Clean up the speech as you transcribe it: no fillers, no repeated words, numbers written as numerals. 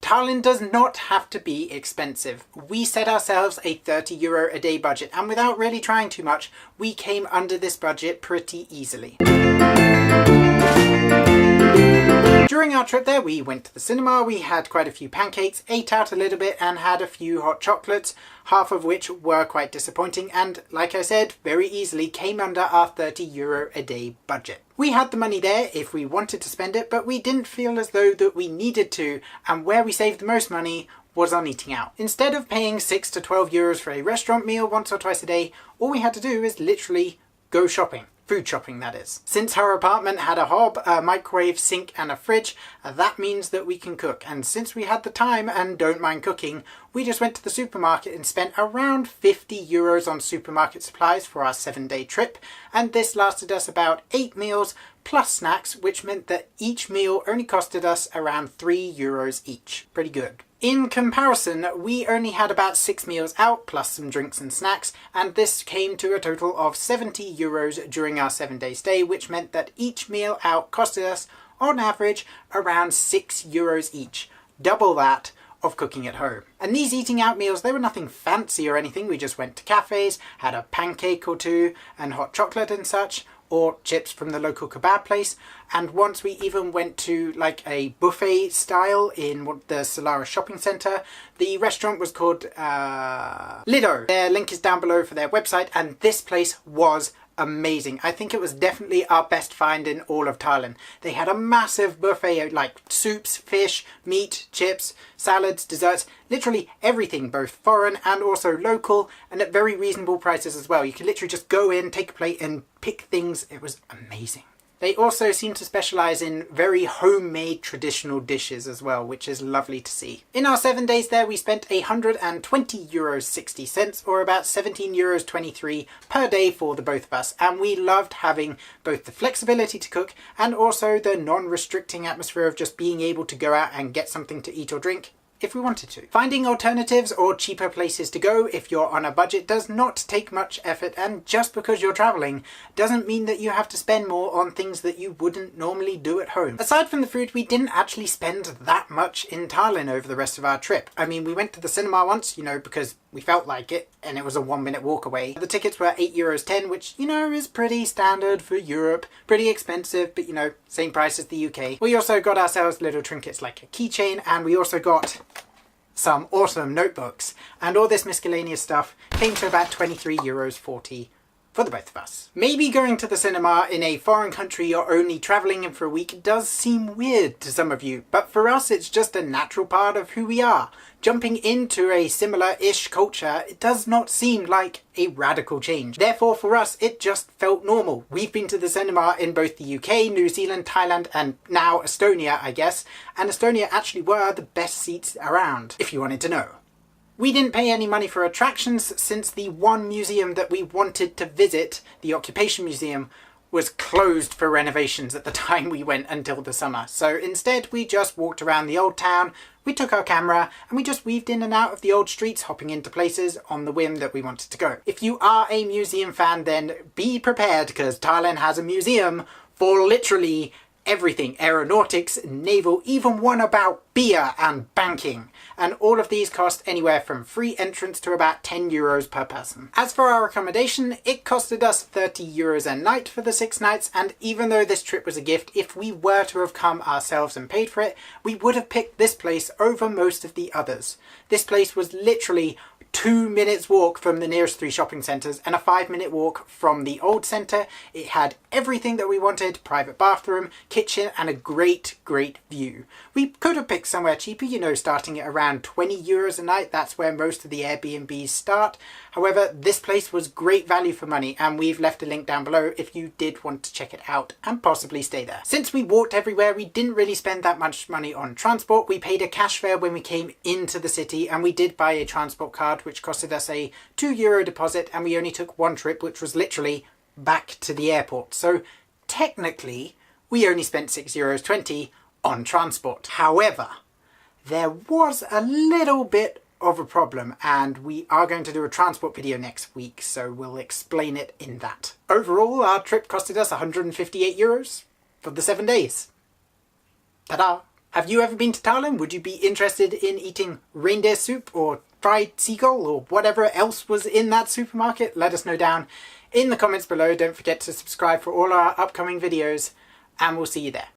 Tallinn does not have to be expensive. We set ourselves a €30 a day budget, and without really trying too much, we came under this budget pretty easily. During our trip there, we went to the cinema, we had quite a few pancakes, ate out a little bit and had a few hot chocolates, half of which were quite disappointing and, like I said, very easily came under our €30 a day budget. We had the money there if we wanted to spend it, but we didn't feel as though that we needed to, and where we saved the most money was on eating out. Instead of paying €6 to €12 for a restaurant meal once or twice a day, all we had to do is literally go shopping. Food shopping, that is. Since her apartment had a hob, a microwave, sink and a fridge, that means that we can cook. And since we had the time and don't mind cooking, we just went to the supermarket and spent around €50 on supermarket supplies for our 7-day trip. And this lasted us about 8 meals plus snacks, which meant that each meal only costed us around €3 each. Pretty good. In comparison, we only had about 6 meals out, plus some drinks and snacks, and this came to a total of €70 during our 7-day stay, which meant that each meal out costed us, on average, around €6 each. Double that of cooking at home. And these eating out meals, they were nothing fancy or anything. We just went to cafes, had a pancake or two, and hot chocolate and such, or chips from the local kebab place, and once we even went to like a buffet style in the Solaris shopping centre. The restaurant was called Lido. Their link is down below for their website, and this place was amazing. I think it was definitely our best find in all of Tallinn. They had a massive buffet like soups, fish, meat, chips, salads, desserts, literally everything, both foreign and also local, and at very reasonable prices as well. You could literally just go in, take a plate and pick things. It was amazing. They also seem to specialise in very homemade traditional dishes as well, which is lovely to see. In our 7 days there, we spent €120.60, or about €17.23 per day for the both of us, and we loved having both the flexibility to cook and also the non-restricting atmosphere of just being able to go out and get something to eat or drink if we wanted to. Finding alternatives or cheaper places to go if you're on a budget does not take much effort, and just because you're travelling doesn't mean that you have to spend more on things that you wouldn't normally do at home. Aside from the food, we didn't actually spend that much in Tallinn over the rest of our trip. I mean, we went to the cinema once, you know, because we felt like it, and it was a 1-minute walk away. The tickets were €8.10, which, you know, is pretty standard for Europe. Pretty expensive, but, you know, same price as the UK. We also got ourselves little trinkets like a keychain, and we also got some awesome notebooks. And all this miscellaneous stuff came to about €23.40 for the both of us. Maybe going to the cinema in a foreign country you're only travelling in for a week does seem weird to some of you, but for us it's just a natural part of who we are. Jumping into a similar-ish culture, it does not seem like a radical change. Therefore, for us, it just felt normal. We've been to the cinema in both the UK, New Zealand, Thailand, and now Estonia, I guess, and Estonia actually were the best seats around, if you wanted to know. We didn't pay any money for attractions since the one museum that we wanted to visit, the Occupation Museum, was closed for renovations at the time we went until the summer. So instead we just walked around the old town, we took our camera and we just weaved in and out of the old streets, hopping into places on the whim that we wanted to go. If you are a museum fan, then be prepared, because Tallinn has a museum for literally everything. Aeronautics, naval, even one about beer and banking. And all of these cost anywhere from free entrance to about €10 per person. As for our accommodation, it costed us €30 a night for the 6 nights, and even though this trip was a gift, if we were to have come ourselves and paid for it, we would have picked this place over most of the others. This place was literally 2 minutes walk from the nearest 3 shopping centres and a 5-minute walk from the old centre. It had everything that we wanted: private bathroom, kitchen, and a great view. We could have picked somewhere cheaper, you know, starting at around €20 a night. That's where most of the Airbnbs start. However, this place was great value for money, and we've left a link down below if you did want to check it out and possibly stay there. Since we walked everywhere, we didn't really spend that much money on transport. We paid a cash fare when we came into the city, and we did buy a transport card which costed us a €2 deposit, and we only took one trip, which was literally back to the airport. So technically we only spent €6.20 on transport. However, there was a little bit of a problem, and we are going to do a transport video next week, so we'll explain it in that. Overall, our trip costed us €158 for the 7 days. Ta-da! Have you ever been to Tallinn? Would you be interested in eating reindeer soup or fried seagull or whatever else was in that supermarket? Let us know down in the comments below. Don't forget to subscribe for all our upcoming videos, and we'll see you there.